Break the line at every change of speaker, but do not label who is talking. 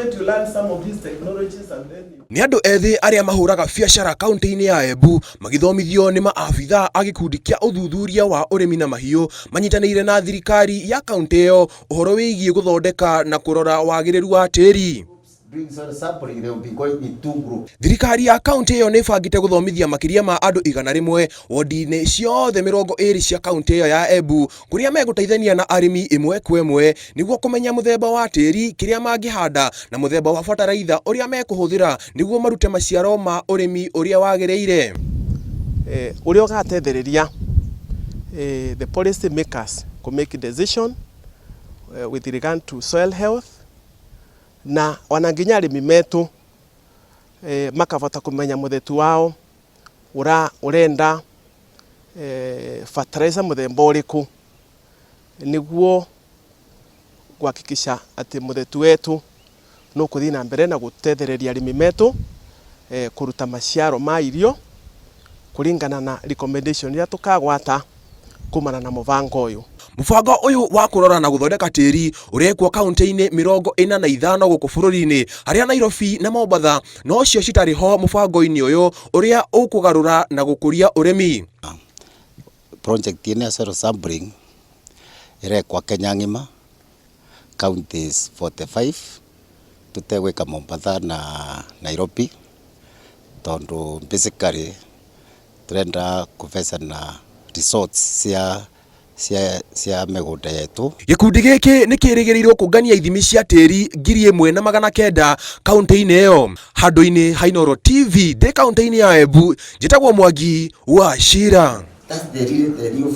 moment you learn some of these technologies and then
ni andu ethi aria mahuraga biacara kaunti-ini ya Embu magithomithio ni maabitha a gikundi kia uthuthuria wa urimi na mahiu manyitanire na thirikari ya kaunti iyo uhoro wigie guthondeka na kurora wagiriru wa tiri. Thirikari ya kaunti iyo ni bangite guthomithia makiria ma andu 100 wodi-ini ciothe 20 cia kaunti iyo ya Embu kuria megutaithania na arimi imwe kwa imwe niguo kumenya muthemba wa tiri kiria mangihanda na muthemba wa fertilizer uria mekuhuthira niguo marute maciaro ma urimi uria wagireire.
Uria ugatethereria the policy makers to make decision with regard to soil health na wananginya arimi metu makavota kumenya muthetu wao urenda fertilizer muthemba uriku niguo guhakikisha ati muthetu wetu no kuthii na mbere na gutethereria arimi metu kuruta maciaro ma irio kuringana na recommendation ya tukagwata kumana na mubango uyu.
Mubango uyu wa kurora na guthondeka tiri urekwo kaunti-ini 45 guku bururi-ini haria Nairobi na Mombasa no cio citari ho mubango-ini uyu uria ukugarura na gukuria urimi.
Project ya soil sampling irekwa Kenya ngima counties 45 tutegwika Mombasa na Nairobi tondu basically turenda kuvesa na resorts cia megunda yetu.
Gikundi giki ni kirigirirwo kungania ithimi cia tiri 1900 kaunti-ini iyo. Handu-ini ha Inooro TV de kaunti-ini ya Embu njitagwo Mwangi wa Shira.